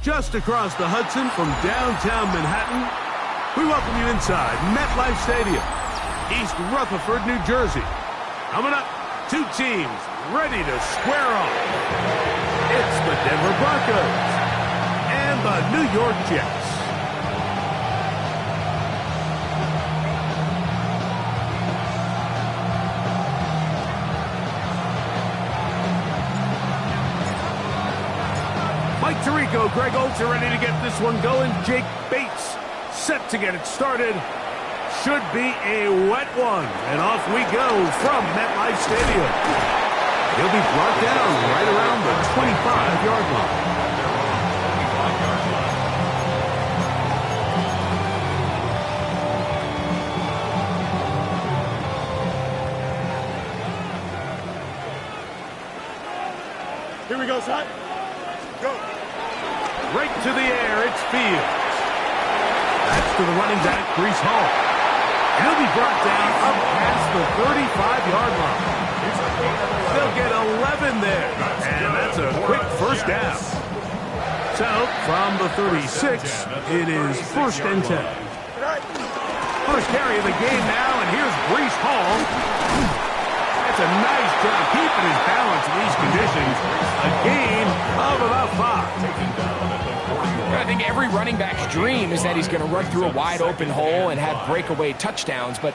Just across the Hudson from downtown Manhattan, we welcome you inside MetLife Stadium, East Rutherford, New Jersey. Coming up, two teams ready to square off. It's the Denver Broncos and the New York Jets. Mike Tirico, Greg Oates are ready to get this one going. Jake Bates set to get it started. Should be a wet one. And off we go from MetLife Stadium. He'll be brought down right around the 25-yard line. Here we go, son. Go. Right to the air, it's Fields. That's to the running back, Breece Hall. And he'll be brought down up past the 35-yard line. They'll get 11 there, and that's a quick first down. So, from the 36, it is 1st and 10. First carry of the game now, and here's Breece Hall. That's a nice job keeping his balance in these conditions. A gain of about 5. I think every running back's dream is that he's going to run through a wide-open hole and have breakaway touchdowns, but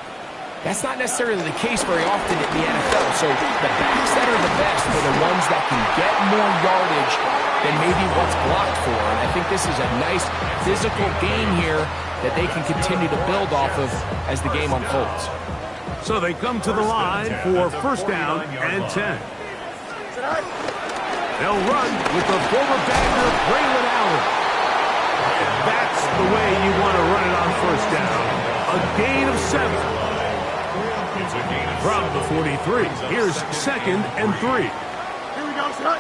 that's not necessarily the case very often in the NFL. So the backs that are the best are the ones that can get more yardage than maybe what's blocked for. And I think this is a nice physical game here that they can continue to build off of as the game unfolds. So they come to the line for 1st down and 10. They'll run with the former Bagger, Braylon Allen. That's the way you want to run it on 1st down. A gain of 7. From the 43, here's 2nd and 3. Here we go, son.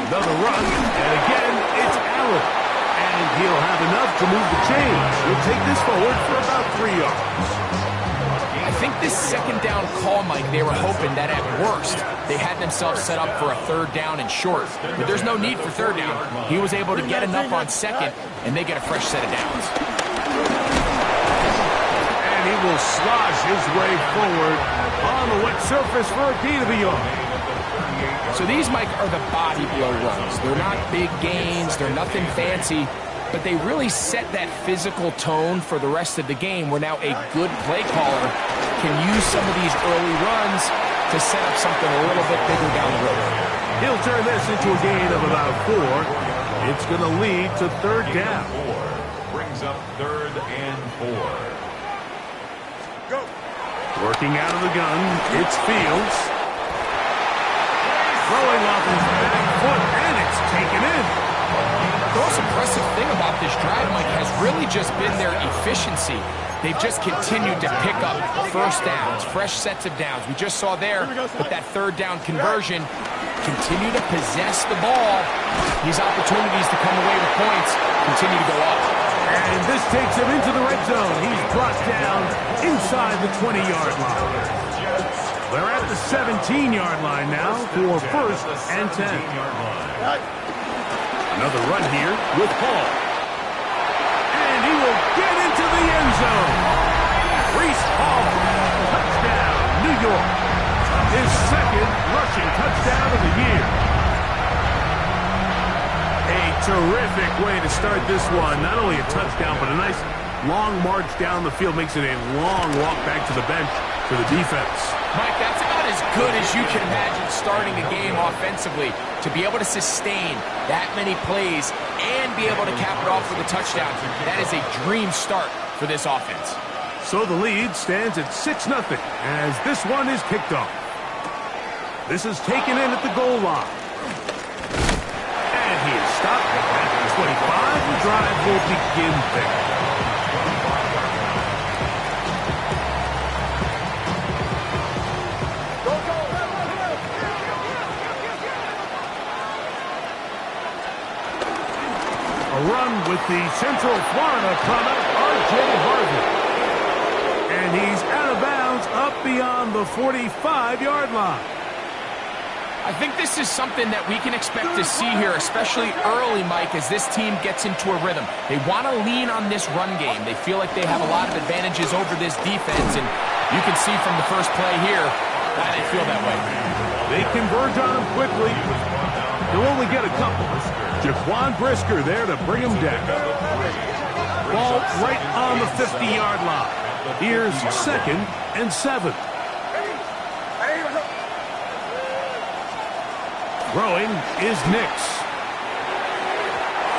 Another run, and again, it's Allen. And he'll have enough to move the chains. He'll take this forward for about 3 yards. I think this 2nd down call, Mike, they were hoping that at worst they had themselves set up for a 3rd down and short. But there's no need for 3rd down. He was able to get enough on 2nd, and they get a fresh set of downs. And he will slosh his way forward on the wet surface for a gain of a yard. So these, Mike, are the body blow runs. They're not big gains. They're nothing fancy. But they really set that physical tone for the rest of the game where now a good play caller can use some of these early runs to set up something a little bit bigger down the road. He'll turn this into a gain of about 4. It's going to lead to 3rd down. Brings up 3rd and 4. Go. Working out of the gun, it's Fields. Throwing off his back foot, and it's taken in. The most impressive thing about this drive, Mike, has really just been their efficiency. They've just continued to pick up 1st downs, fresh sets of downs. We just saw there with that 3rd down conversion, continue to possess the ball. These opportunities to come away with points continue to go up. And this takes him into the red zone. He's brought down inside the 20-yard line. They're at the 17-yard line now for 1st and 10. Another run here with Paul. And he will get into the end zone. Breece Hall, touchdown, New York. His 2nd rushing touchdown of the year. A terrific way to start this one. Not only a touchdown, but a nice long march down the field. Makes it a long walk back to the bench for the defense. Mike, that's about as good as you can imagine starting a game offensively. To be able to sustain that many plays and be able to cap it off with a touchdown, that is a dream start for this offense. So the lead stands at 6-0 as this one is kicked off. This is taken in at the goal line. And he is stopped at the 25. The drive will begin there. Run with the Central Florida product, R.J. Harvey. And he's out of bounds up beyond the 45-yard line. I think this is something that we can expect to see here, especially early, Mike, as this team gets into a rhythm. They want to lean on this run game. They feel like they have a lot of advantages over this defense, and you can see from the first play here why they feel that way. They converge on him quickly. They'll only get a couple. Jaquan Brisker there to bring him down. Ball right on the 50-yard line. Here's 2nd and 7. Throwing is Nix.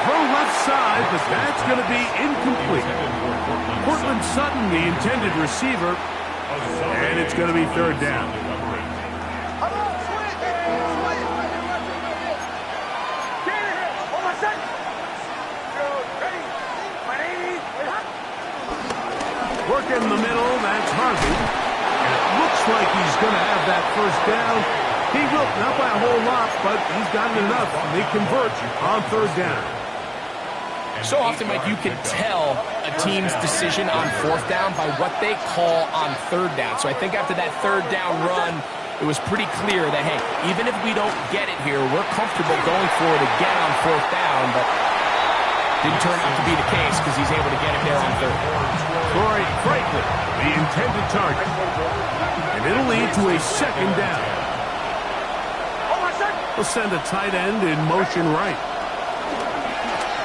Throw left side, but that's going to be incomplete. Cortland Sutton, the intended receiver, and it's going to be 3rd down. Working the middle, that's Harvey. And it looks like he's going to have that 1st down. He will, not by a whole lot, but he's gotten enough. They convert on 3rd down. So often, Mike, you can tell a team's decision on 4th down by what they call on 3rd down. So I think after that 3rd down run, it was pretty clear that, hey, even if we don't get it here, we're comfortable going for it again on 4th down, but didn't turn out to be the case because he's able to get it there on 3rd. Troy Franklin, the intended target. And it'll lead to a 2nd down. We'll send a tight end in motion right.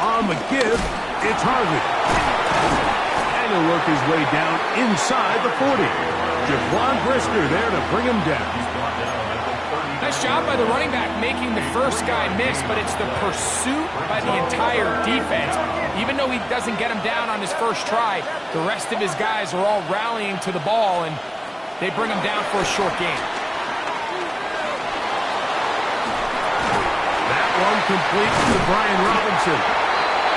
On the give, it's Harvey. And he'll work his way down inside the 40. Jaquan Brisker there to bring him down. Nice job by the running back making the first guy miss, but it's the pursuit by the entire defense. Even though he doesn't get him down on his first try, the rest of his guys are all rallying to the ball, and they bring him down for a short gain. One complete to Brian Robinson.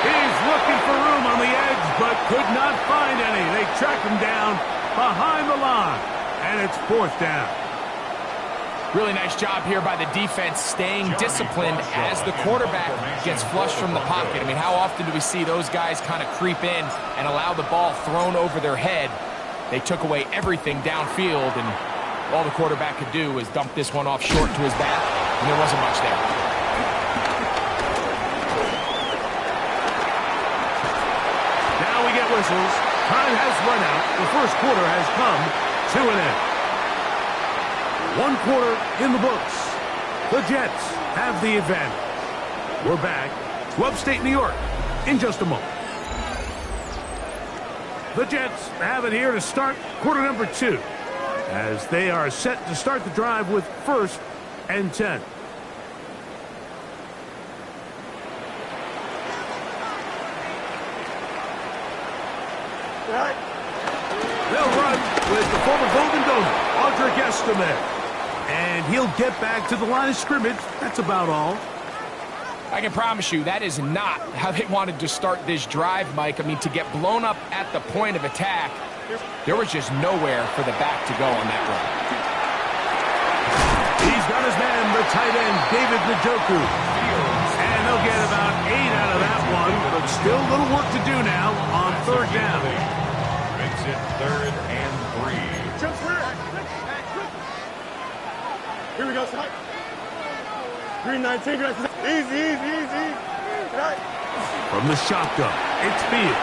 He's looking for room on the edge, but could not find any. They track him down behind the line, and it's 4th down. Really nice job here by the defense staying disciplined as the quarterback gets flushed from the pocket. I mean, how often do we see those guys kind of creep in and allow the ball thrown over their head? They took away everything downfield, and all the quarterback could do was dump this one off short to his back, and there wasn't much there. Whistles. Time has run out. The 1st quarter has come to an end. 1 quarter in the books. The Jets have the advantage. We're back to upstate New York in just a moment. The Jets have it here to start quarter number 2 as they are set to start the drive with 1st and 10. They'll run with the former Golden Donor, Audric Estime. And he'll get back to the line of scrimmage. That's about all. I can promise you that is not how they wanted to start this drive, Mike. I mean, to get blown up at the point of attack, there was just nowhere for the back to go on that run. He's got his man, the tight end, David Njoku. And they'll get about 8 out of that one, but still a little work to do now on 3rd down. Makes it 3rd and 3. Here we go, son. Green 19, easy. From the shotgun, it's Fields.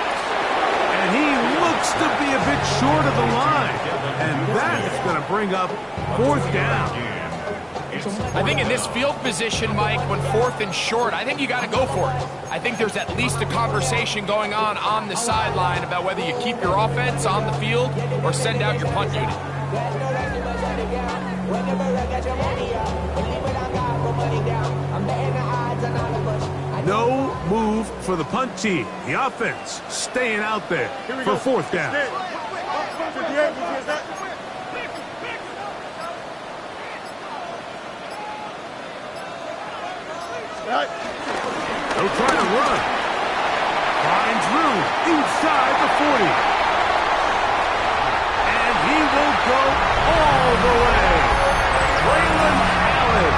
And he looks to be a bit short of the line. And that is going to bring up 4th down. I think in this field position, Mike, when 4th and short, I think you got to go for it. I think there's at least a conversation going on the sideline about whether you keep your offense on the field or send out your punt unit. No move for the punt team. The offense staying out there for 4th down. They'll try to run. Finds room inside the 40. And he will go all the way. Braylon Allen.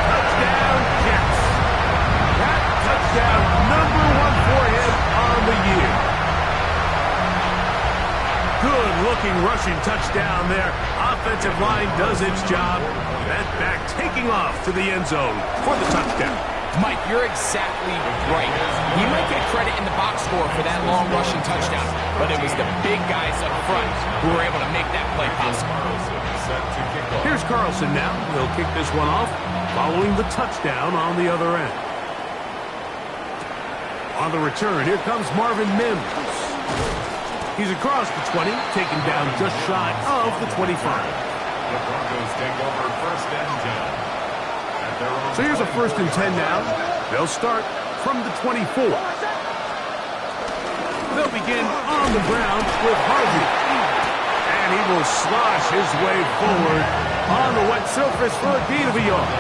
Touchdown, Jets. That touchdown, number 1 for him on the year. Good Good-looking rushing touchdown there. Offensive line does its job. That back taking off to the end zone for the touchdown. Mike, you're exactly right. He might get credit in the box score for that long rushing touchdown, but it was the big guys up front who were able to make that play possible. Here's Carlson now. He'll kick this one off following the touchdown on the other end. On the return, here comes Marvin Mims. He's across the 20, taken down just shy of the 25. The Broncos take over first and 10. So here's a first and 10 now. They'll start from the 24. They'll begin on the ground with Harvey. And he will slosh his way forward on the wet surface for a gain of a yard.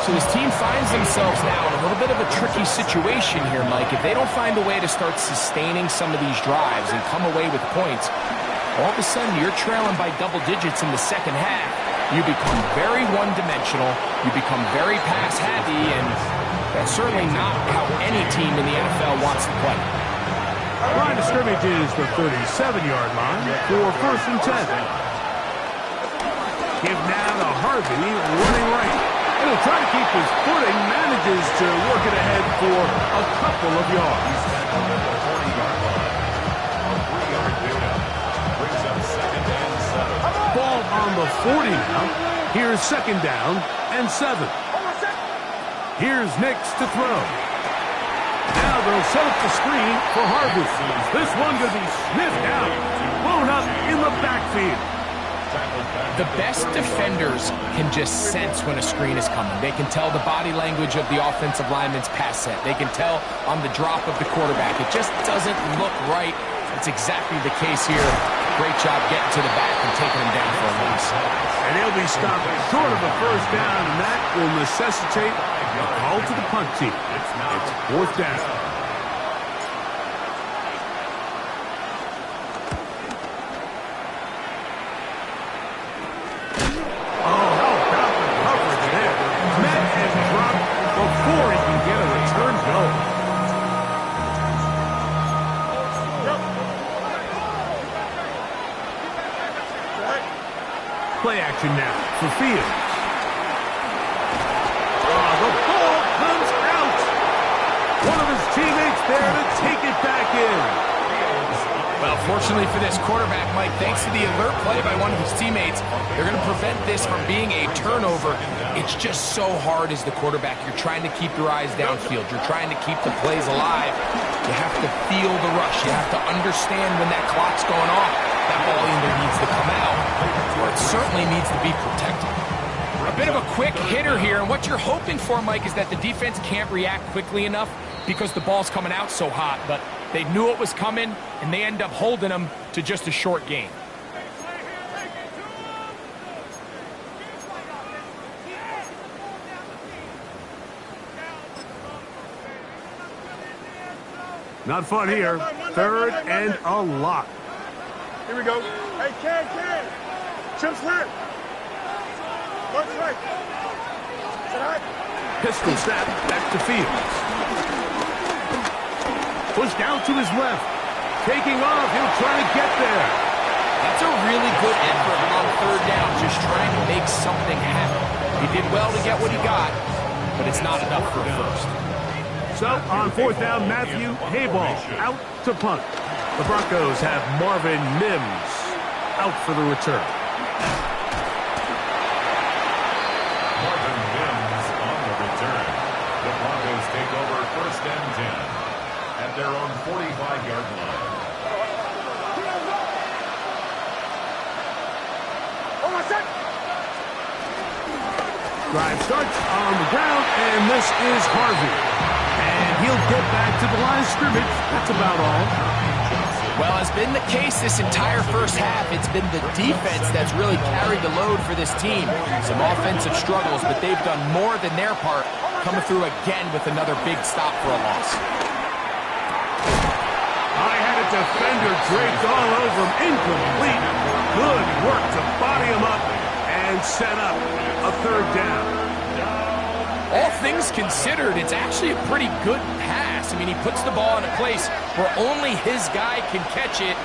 So this team finds themselves now in a little bit of a tricky situation here, Mike. If they don't find a way to start sustaining some of these drives and come away with points, all of a sudden you're trailing by double digits in the second half. You become very one-dimensional, you become very pass-happy, and that's certainly not how any team in the NFL wants to play. Line of scrimmage is the 37-yard line for first and 10. Give now to Harvey, running right. And he'll try to keep his footing, manages to work it ahead for a couple of yards. Ball on the 40 now. Here's second down and 7. Here's Nix to throw. Now they'll set up the screen for Harvey. This one going to be sniffed out, blown up in the backfield. The best defenders can just sense when a screen is coming. They can tell the body language of the offensive lineman's pass set. They can tell on the drop of the quarterback. It just doesn't look right. That's exactly the case here. Great job getting to the back and taking him down for a loss. And he'll be stopped short of a first down, and that will necessitate a call to the punt team. It's fourth down. Oh, how about the coverage there? Met and dropped before he can get a return going. Play action now for Fields. Oh, the ball comes out. One of his teammates there to take it back in. Well, fortunately for this quarterback, Mike, thanks to the alert play by one of his teammates, they're going to prevent this from being a turnover. It's just so hard as the quarterback. You're trying to keep your eyes downfield. You're trying to keep the plays alive. You have to feel the rush. You have to understand when that clock's going off. That ball either needs to come out or it certainly needs to be protected. A bit of a quick hitter here, and what you're hoping for, Mike, is that the defense can't react quickly enough because the ball's coming out so hot, but they knew it was coming, and they end up holding them to just a short gain. Not fun here. Third and a lot. Here we go. Hey, Ken. Chip's left. Left, right. Is that right? Pistol snap back to Fields. Pushed out to his left. Taking off. He'll try to get there. That's a really good effort on third down, just trying to make something happen. He did well to get what he got, but it's not enough for a first. So, on fourth down, Matthew PBall out to punt. The Broncos have Marvin Mims out for the return. Marvin Mims on the return. The Broncos take over first and 10 at their own 45-yard line. Drive starts on the ground, and this is Harvey. And he'll get back to the line of scrimmage. That's about all. Well, as been the case this entire first half, it's been the defense that's really carried the load for this team. Some offensive struggles, but they've done more than their part, coming through again with another big stop for a loss. I had a defender draped all over him, incomplete. Good work to body him up and set up a third down. All things considered, it's actually a pretty good pass. I mean, he puts the ball in a place where only his guy can catch it,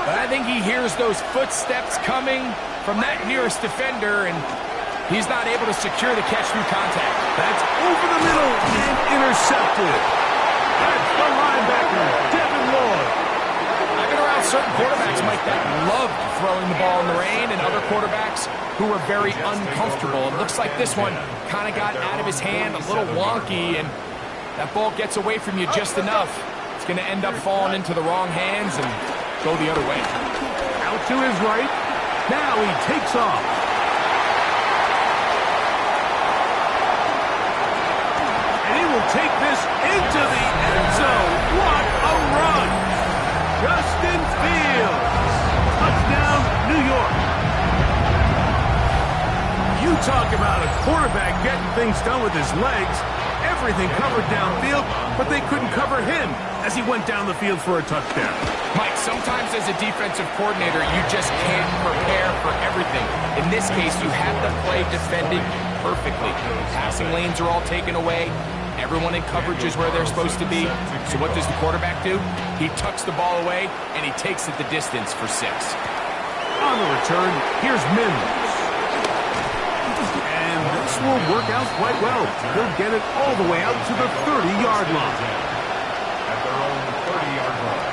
But I think he hears those footsteps coming from that nearest defender, and he's not able to secure the catch through contact. That's over the middle and intercepted. That's the linebacker, Devin Lloyd. I've been around certain quarterbacks, Mike, that loved throwing the ball in the rain, and other quarterbacks who were very uncomfortable. It looks like this one kind of got out of his hand, a little wonky, and that ball gets away from you just enough. It's going to end up falling into the wrong hands and go the other way. Out to his right. Now he takes off. And he will take this into the end zone. What a run! Justin Fields. Touchdown, New York. You talk about a quarterback getting things done with his legs. Everything covered downfield, but they couldn't cover him as he went down the field for a touchdown. Mike, sometimes as a defensive coordinator, you just can't prepare for everything. In this case, you have the play defended perfectly. Passing lanes are all taken away. Everyone in coverage is where they're supposed to be. So what does the quarterback do? He tucks the ball away, and he takes it the distance for 6. On the return, here's Mims. And this will work out quite well. He'll get it all the way out to the 30-yard line. At their own 30-yard line.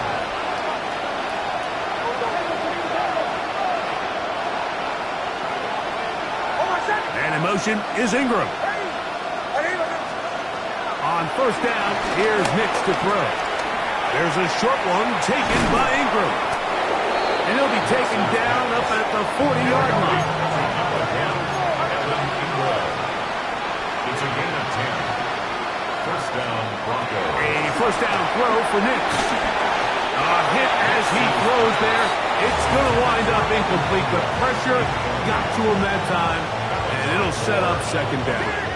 And in motion is Ingram. On first down, here's Nix to throw. There's a short one taken by Ingram. And he'll be taken down up at the 40-yard line. It's a gain of 10. First down, Broncos. A first down throw for Nix. A hit as he throws there. It's going to wind up incomplete. The pressure got to him that time, and it'll set up second down.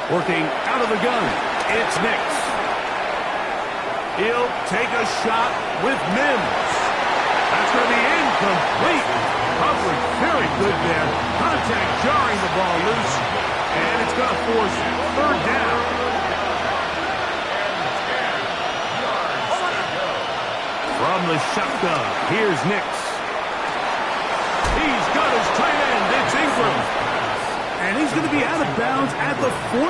Working out of the gun, it's Nix. He'll take a shot with Mims. That's going to be incomplete. Coverage very good there. Contact jarring the ball loose. And it's going to force third down. From the shotgun, here's Nix. He's got his tight end. It's Ingram. And he's going to be out of bounds at the 41.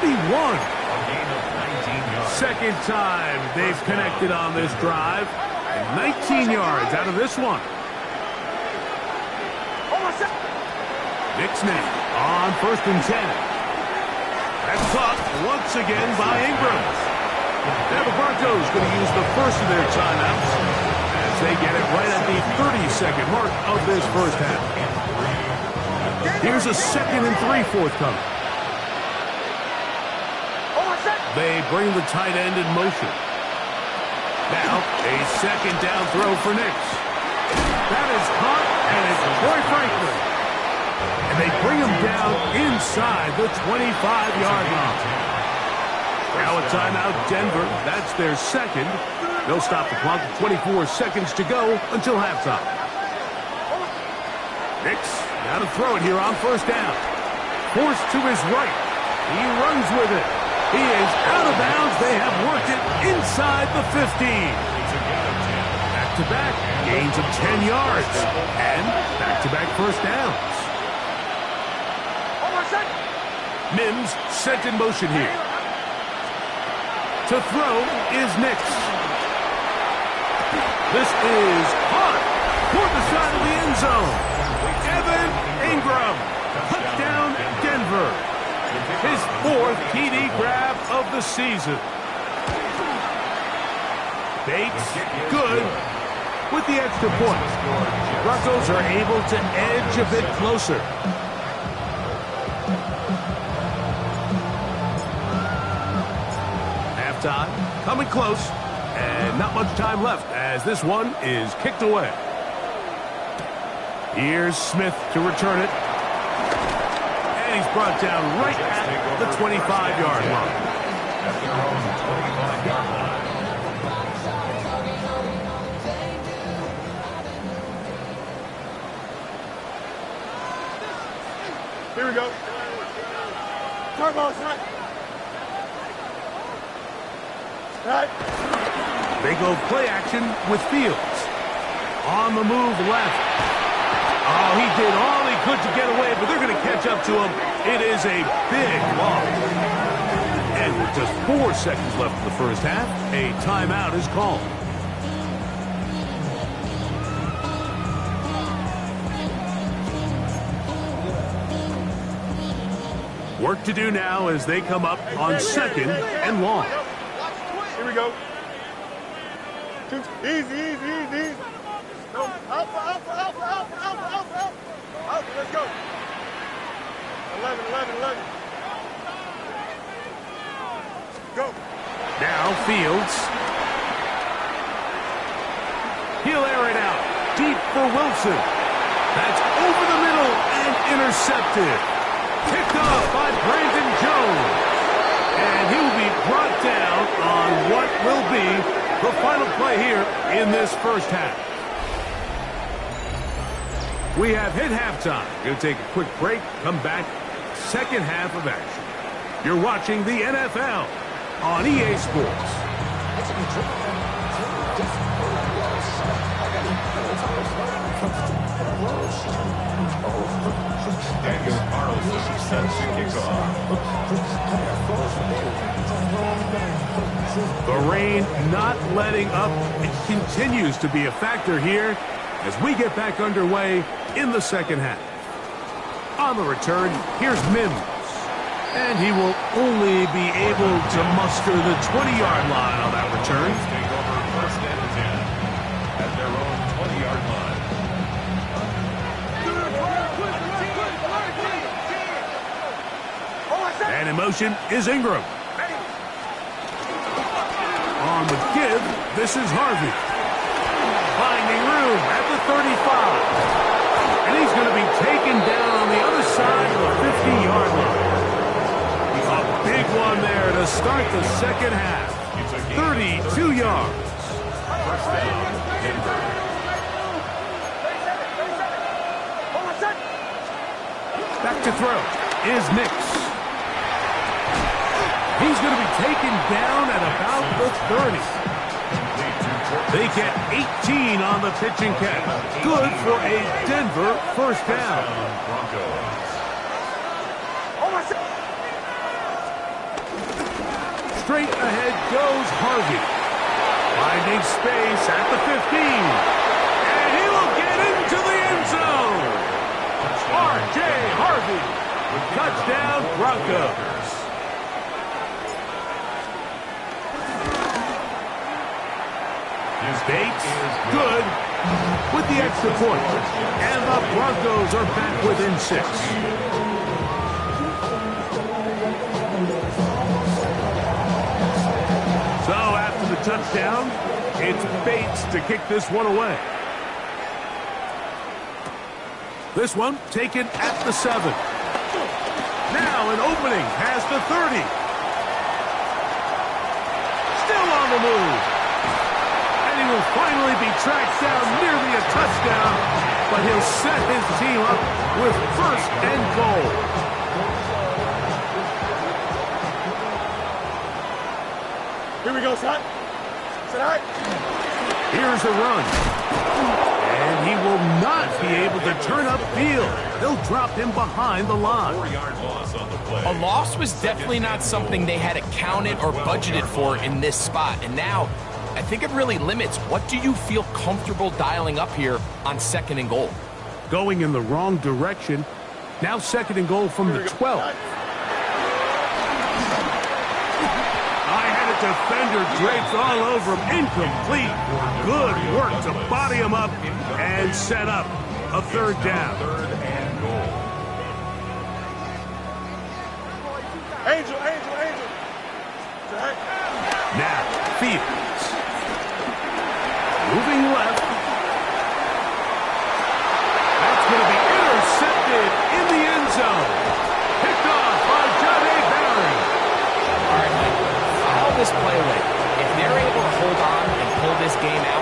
Second time they've connected on this drive. And 19 yards out of this one. Nix now on first and 10. That's caught once again by Ingram. Now the Broncos going to use the first of their timeouts as they get it right at the 30-second mark of this first half. Here's a 2nd and 3 forthcoming. They bring the tight end in motion. Now, a second down throw for Nix. That is caught, and it's Troy Franklin. And they bring him down inside the 25-yard line. Now a timeout, Denver. That's their second. They'll stop the clock with 24 seconds to go until halftime. Nix, now to throw it here on first down. Forced to his right. He runs with it. He is out of bounds. They have worked it inside the 15. Back-to-back gains of 10 yards. And back-to-back first downs. Mims sent in motion here. To throw is Nix. This is caught toward the side of the end zone. Evan Ingram. Touchdown, Denver. His 4th TD grab of the season. Bates, good with the extra point. Broncos are able to edge a bit closer. Halftime, coming close, and not much time left as this one is kicked away. Here's Smith to return it. And he's brought down right at the 25-yard line. Here we go. Turbo's right. Right. They go play action with Fields. On the move left. Oh, he did all he could to get away, but they're going to catch up to him. It is a big loss. And with just 4 seconds left in the first half, a timeout is called. Work to do now as they come up on second and long. Here we go. Easy. No, out, let's go. 11. Go. Now Fields. He'll air it out. Deep for Wilson. That's over the middle and intercepted. Picked off by Brandon Jones. And he will be brought down on what will be the final play here in this first half. We have hit halftime. Going to take a quick break. Come back. Second half of action. You're watching the NFL on EA Sports. Daniel Carlson sets the kickoff. The rain not letting up. It continues to be a factor here as we get back underway in the second half. On the return, here's Mims. And he will only be able to muster the 20-yard line on that return. Take over first and 10 at their own 20-yard line. And in motion is Ingram. On the give, this is Harvey. Finding room at the 35. And he's going to be taken down on the other side of the 50-yard line. A big one there to start the second half. 32 yards. First down, Denver. Back to throw is Nix. He's going to be taken down at about the 30. They get 18 on the pitch and catch. Good for a Denver first down. Straight ahead goes Harvey. Finding space at the 15. And he will get into the end zone. R.J. Harvey. Touchdown Broncos. Bates, good, with the extra point. And the Broncos are back within 6. So after the touchdown, it's Bates to kick this one away. This one taken at the 7. Now an opening past the 30. Still on the move. He will finally be tracked down, nearly a touchdown, but he'll set his team up with first and goal. Here we go, son. Sit high. Here's a run. And he will not be able to turn upfield. They'll drop him behind the line. 4-yard loss on the play. A loss was definitely not something they had accounted or budgeted for in this spot. And now, I think it really limits. What do you feel comfortable dialing up here on second and goal? Going in the wrong direction. Now second and goal from the 12. I had a defender draped all over him. Incomplete. Good work to body him up and set up a third down. Third and goal. Angel. Now, Fields. Moving left. That's going to be intercepted in the end zone. Picked off by Johnny Barry. All right, Mike, follow this play away. If they're able to hold on and pull this game out,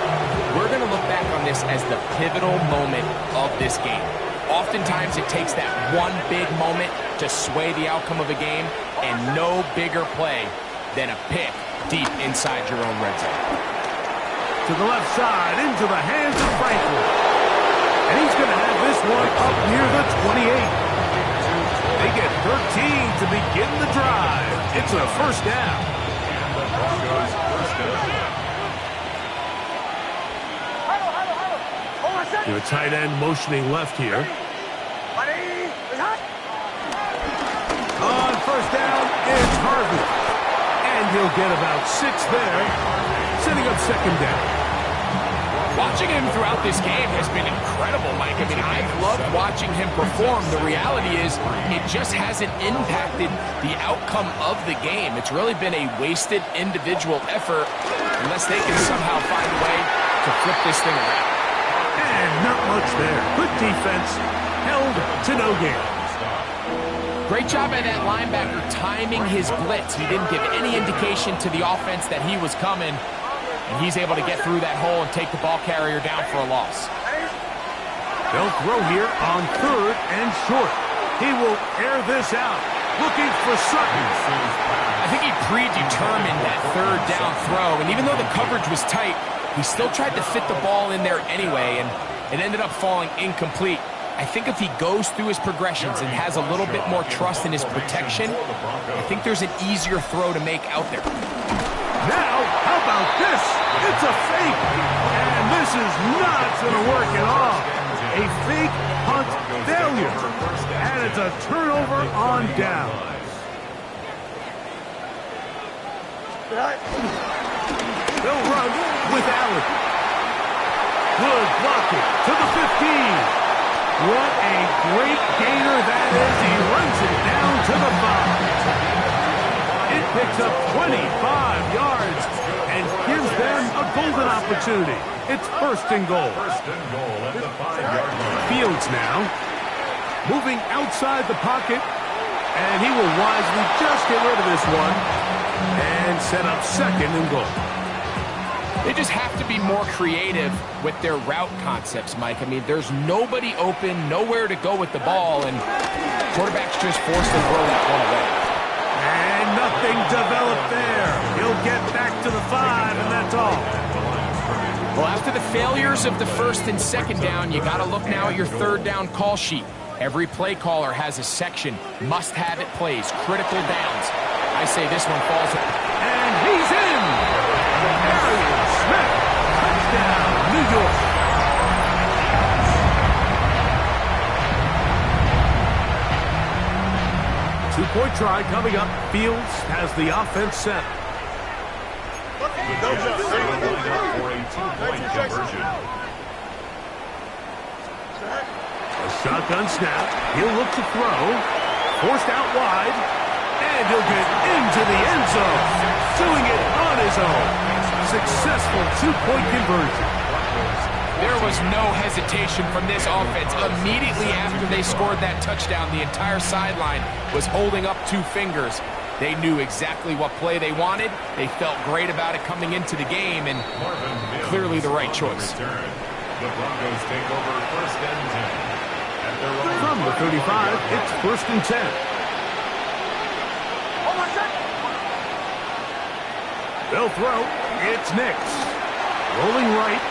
we're going to look back on this as the pivotal moment of this game. Oftentimes, it takes that one big moment to sway the outcome of a game, and no bigger play than a pick deep inside your own red zone. To the left side, into the hands of Franklin. And he's going to have this one up near the 28. They get 13 to begin the drive. It's a first down. And the Broncos first down. Your tight end motioning left here. On first down, it's Harvey. And he'll get about 6 there, setting up second down. Watching him throughout this game has been incredible, Mike. I mean, I've loved watching him perform. The reality is it just hasn't impacted the outcome of the game. It's really been a wasted individual effort unless they can somehow find a way to flip this thing around. And not much there. Good defense, held to no gain. Great job by that linebacker timing his blitz. He didn't give any indication to the offense that he was coming. And he's able to get through that hole and take the ball carrier down for a loss. They'll throw here on third and short. He will air this out, looking for Sutton. I think he predetermined that third down throw, and even though the coverage was tight, he still tried to fit the ball in there anyway, and it ended up falling incomplete. I think if he goes through his progressions and has a little bit more trust in his protection, I think there's an easier throw to make out there. Now, how about this? It's a fake. And this is not going to work at all. A fake punt failure. And it's a turnover on down. They'll run with Allen. Good blocking to the 15. What a great gainer that is. He runs it down to the 5. It picks up 25 yards and gives them a golden opportunity. It's first and goal. First and goal at the 5-yard line. Fields now moving outside the pocket, and he will wisely just get rid of this one and set up second and goal. They just have to be more creative with their route concepts, Mike. I mean, there's nobody open, nowhere to go with the ball, and quarterback's just forced to throw that one away. And nothing developed there. He'll get back to the 5, and that's all. Well, after the failures of the first and second down, you got to look now at your third down call sheet. Every play caller has a section, must-have-it plays, critical downs. I say this one falls. And he's in! Arian Smith, touchdown, New York. Two-point try coming up. Fields has the offense set. For a 2-point conversion. A shotgun snap. He'll look to throw. Forced out wide. And he'll get into the end zone. Doing it on his own. Successful two-point conversion. There was no hesitation from this offense. Immediately after they scored that touchdown, the entire sideline was holding up 2 fingers. They knew exactly what play they wanted. They felt great about it coming into the game, and clearly the right choice. The Broncos take over first and 10. From the 35, it's first and 10. They'll throw. It's Nix. Rolling right.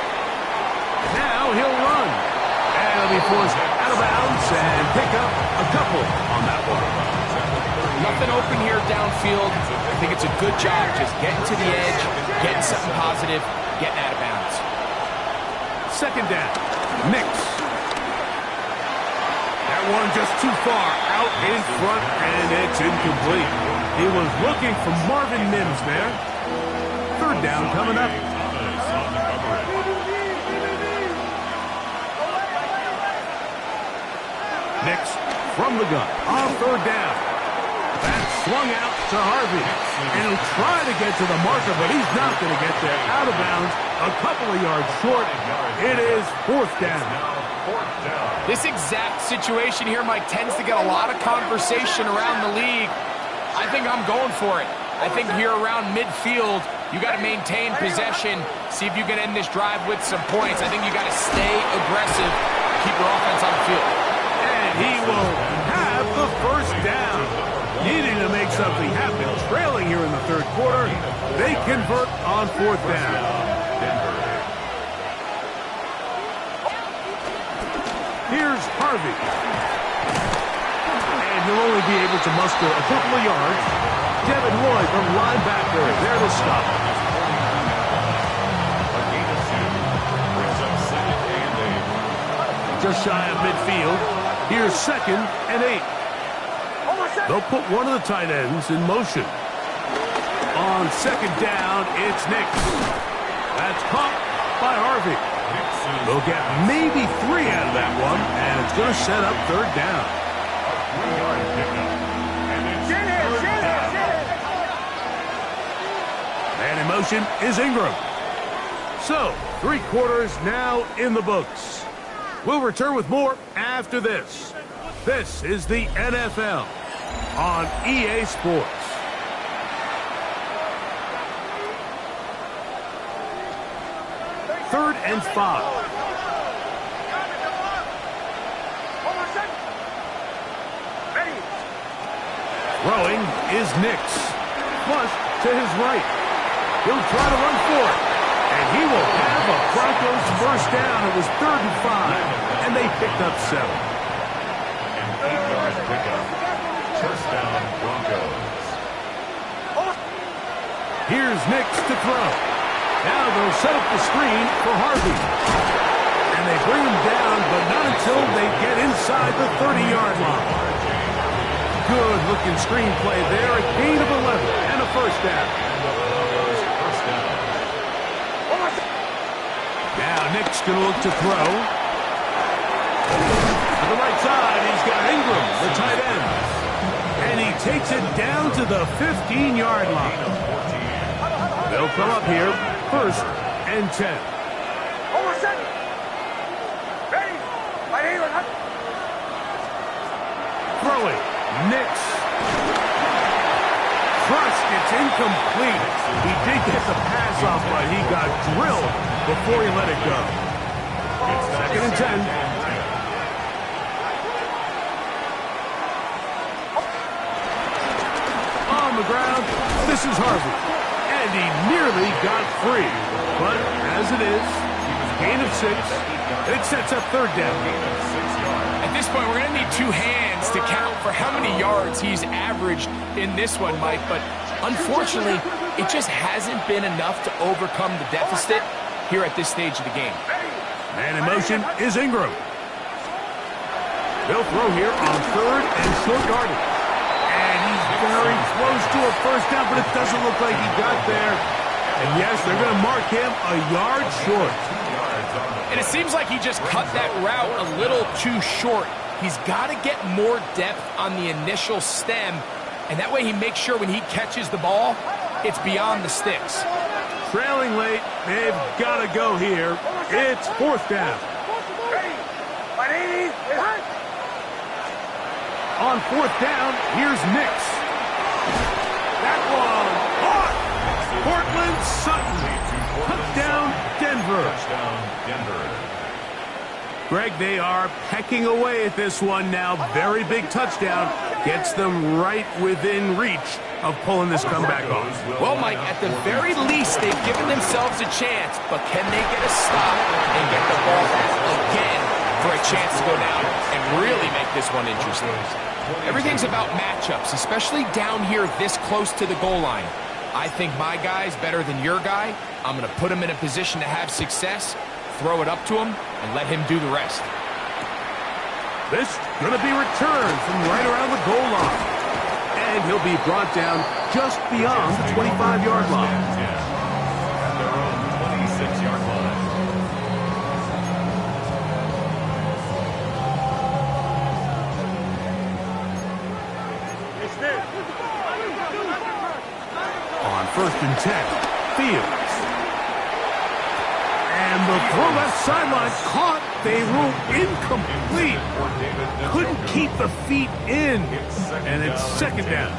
Now he'll run. And he'll be forced out of bounds and pick up a couple on that one. Nothing open here downfield. I think it's a good job just getting to the edge, getting something positive, getting out of bounds. Second down. Nix. That one just too far out in front, and it's incomplete. He was looking for Marvin Mims there. Third down coming up. Nix from the gun on third down. That's swung out to Harvey. And he'll try to get to the marker, but he's not going to get there. Out of bounds, a couple of yards short. It is fourth down. This exact situation here, Mike, tends to get a lot of conversation around the league. I think I'm going for it. I think here around midfield, you got to maintain possession, see if you can end this drive with some points. I think you got to stay aggressive, keep your offense on the field. And he will have the first down. Needing to make something happen. trailing here in the third quarter. They convert on fourth down. Here's Harvey. And he'll only be able to muster a couple of yards. Devin Lloyd, the linebacker, there to stop. Just shy of midfield. Here's 2nd and 8. They'll put one of the tight ends in motion. On 2nd down, it's Nix. That's caught by Harvey. They'll get maybe 3 out of that one, and it's going to set up 3rd down. Man in motion is Ingram. So, 3 quarters now in the books. We'll return with more after this. This is the NFL on EA Sports. Third and 5. Throwing is Nix. Flush to his right. He'll try to run for it. And he will have a Broncos first down. It was 3rd and 5. And they picked up 7. An 8-yard pickup. First down, Broncos. Here's Nix to throw. Now they'll set up the screen for Harvey. And they bring him down, but not until they get inside the 30-yard line. Good-looking screenplay there. A gain of 11 and a first down. Now Nick's going to look to throw. To the right side, he's got Ingram, the tight end. And he takes it down to the 15-yard line. They'll come up here, 1st and 10. Throwing, Nix. Thrust, it's incomplete. He did get the pass off, but he got drilled before he let it go. 2nd and 10. On the ground, this is Harvey. And he nearly got free. But as it is, gain of 6. It sets up 3rd down. At this point, we're going to need 2 hands to count for how many yards he's averaged in this one, Mike. But unfortunately, it just hasn't been enough to overcome the deficit here at this stage of the game. Man in motion is Ingram. They'll throw here on 3rd and short yardage. And he's very close to a first down, but it doesn't look like he got there. And yes, they're going to mark him a yard short. And it seems like he just cut that route a little too short. He's got to get more depth on the initial stem, and that way he makes sure when he catches the ball, it's beyond the sticks. Trailing late, they've got to go here. It's 4th down. On 4th down, here's Nix. That one caught. Portland Sutton. Touchdown, Denver. Greg, they are pecking away at this one now. Very big touchdown. Gets them right within reach of pulling this comeback off. Well, Mike, at the very least, they've given themselves a chance, but can they get a stop and get the ball back again for a chance to go down and really make this one interesting? Everything's about matchups, especially down here this close to the goal line. I think my guy's better than your guy. I'm going to put him in a position to have success, throw it up to him, and let him do the rest. This going to be returned from right around the goal line. And he'll be brought down just beyond the 25-yard line. At their own 26-yard line. On 1st and 10, Fields. And the throw left sideline caught. They rule incomplete. Couldn't keep the feet in. And it's 2nd down.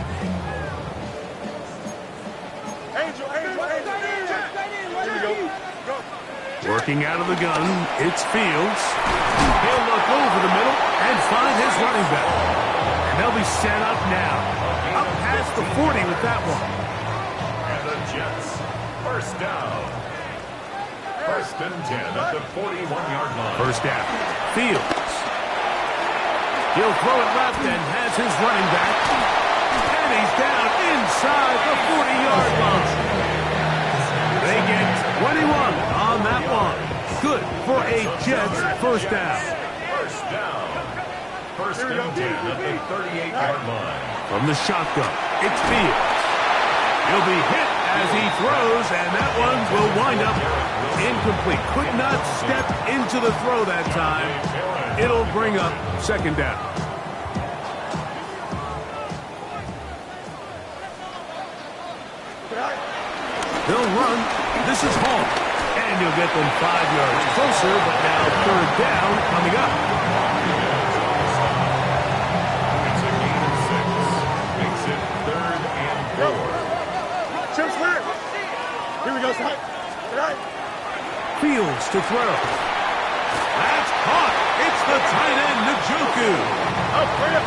Working out of the gun, it's Fields. He'll look over the middle and find his running back. And they'll be set up now. Up past the 40 with that one. And the Jets, first down. First and 10 at the 41-yard line. First down. Fields. He'll throw it left and has his running back. And he's down inside the 40-yard line. They get 21 on that one. Good for a Jets first down. First down. First and 10 at the 38-yard line. From the shotgun, it's Fields. He'll be hit as he throws, and that one will wind up incomplete. Could not step into the throw that time. It'll bring up second down. They'll run. This is Hall. And you'll get them 5 yards closer, but now third down coming up. It's a gain of 6. Makes it 3rd and 4. Chips lit. Here we go, side. Right. Fields to throw. That's caught. It's the tight end, Njoku.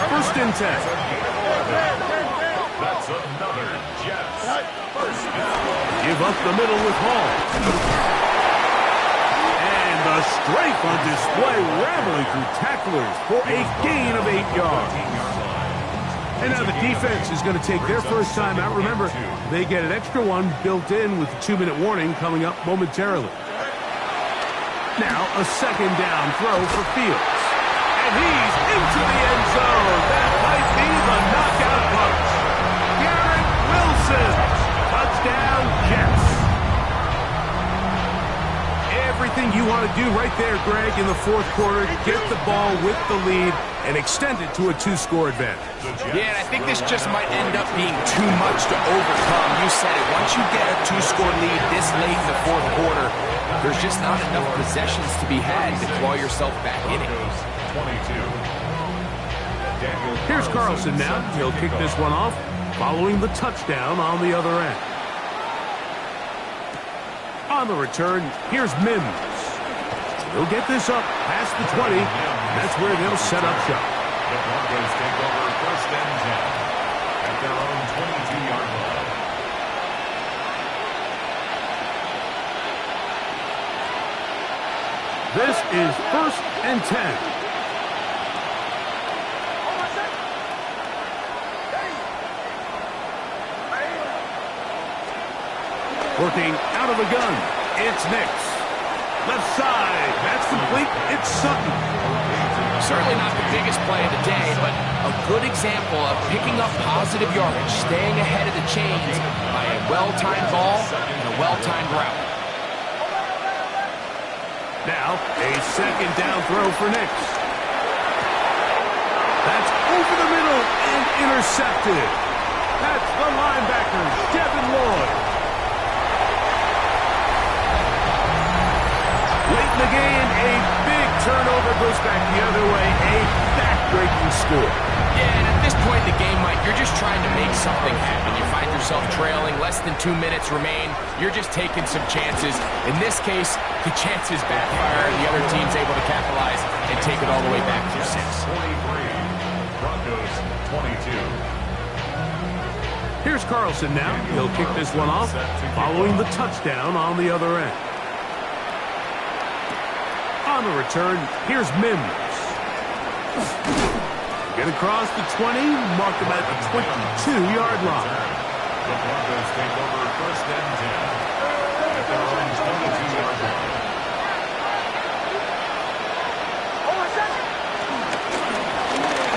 First and 10. That's another Jets first down. Give up the middle with Hall. And the strength on display, rambling through tacklers for a gain of 8 yards. And now the defense is going to take their first time out. Remember, they get an extra one built in with the 2-minute warning coming up momentarily. Now a second down throw for Fields. And he's into the end zone. That might be the knockout punch. Garrett Wilson. Touchdown, Jets. Everything you want to do right there, Greg, in the fourth quarter. Get the ball with the lead and extend it to a 2-score advantage. Yeah, and I think this just might end up being too much to overcome. You said it. Once you get a 2-score lead this late in the fourth quarter, there's just not enough possessions to be had to claw yourself back in it. 22. Here's Carlson now. He'll kick this one off following the touchdown on the other end. On the return, here's Mims. He'll get this up past the 20. That's where they'll set up shop. The Broncos take over first and 10 at their own 22-yard line. This is first and 10. Working out of the gun, it's Nix. Left side, that's complete, it's Sutton. Certainly not the biggest play of the day, but a good example of picking up positive yardage, staying ahead of the chains by a well-timed ball and a well-timed route. Now, a second down throw for Nix. That's over the middle and intercepted. That's the linebacker, Devin Lloyd. Late in the game, a big turnover goes back the other way, a back-breaking score. Yeah, and at this point in the game, Mike, you're just trying to make something happen. You find yourself trailing, less than 2 minutes remain. You're just taking some chances. In this case, the chances backfire, and the other team's able to capitalize and take it all the way back to 6. 43. Broncos 22. Here's Carlson now. He'll kick this one off following the touchdown on the other end. On the return, here's Mims. Get across the 20, mark him at the 22-yard line. The Broncos take over first and 10 at their own 22-yard line.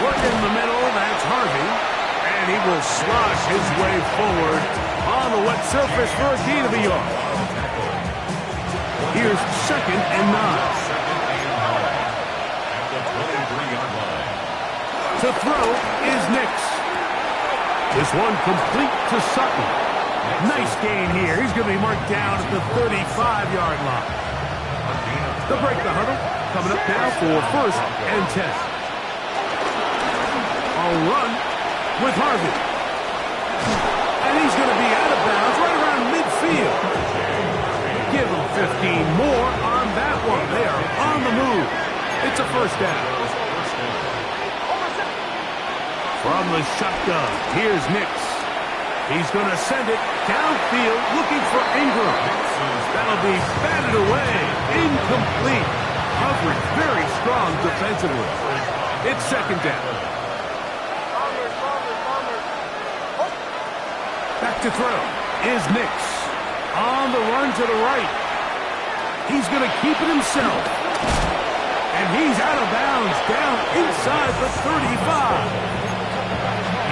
Working in the middle, that's Harvey. And he will slosh his way forward on the wet surface for a gain of a yard. Here's second and 9. To throw is Nix. This one complete to Sutton. Nice gain here. He's going to be marked down at the 35-yard line. They'll break the huddle. Coming up now for first and 10. A run with Harvey. And he's going to be out of bounds right around midfield. Give him 15 more on that one. They are on the move. It's a first down. From the shotgun, here's Nix. He's going to send it downfield looking for Ingram. That'll be batted away. Incomplete. Coverage very strong defensively. It's second down. Back to throw is Nix. On the run to the right. He's going to keep it himself. And he's out of bounds down inside the 35.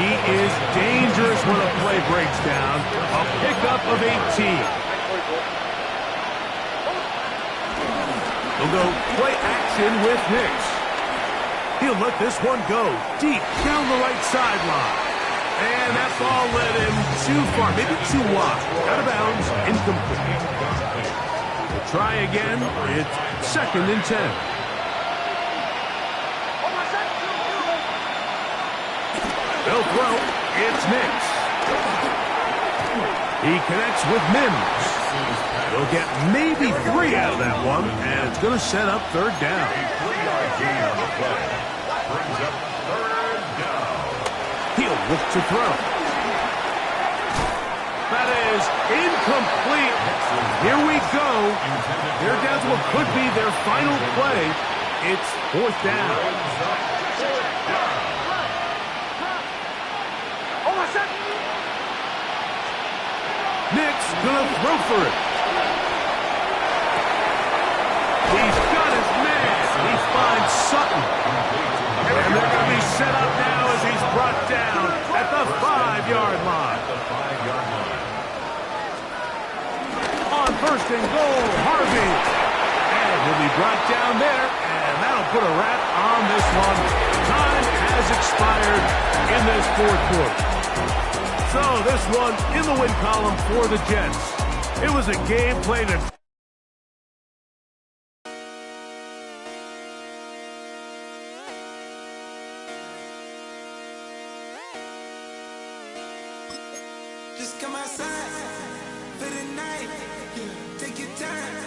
He is dangerous when a play breaks down. A pickup of 18. He'll go play action with Nix. He'll let this one go deep down the right sideline. And that ball led him too far, maybe too wide. Out of bounds, incomplete. We'll try again. It's second and 10. They'll throw. It's Nix. He connects with Mims. He'll get maybe 3 out of that one, and it's going to set up third down. He'll look to throw. That is incomplete. Here we go. They're down to what could be their final play. It's fourth down. Nix gonna throw for it. He's got his man. He finds Sutton. And they're going to be set up now as he's brought down at the 5-yard line. On first and goal, Harvey. And he'll be brought down there, and that'll put a wrap on this one. Time has expired in this fourth quarter. So this one in the win column for the Jets. It was a game played in Just come outside for the night. Yeah, take your time.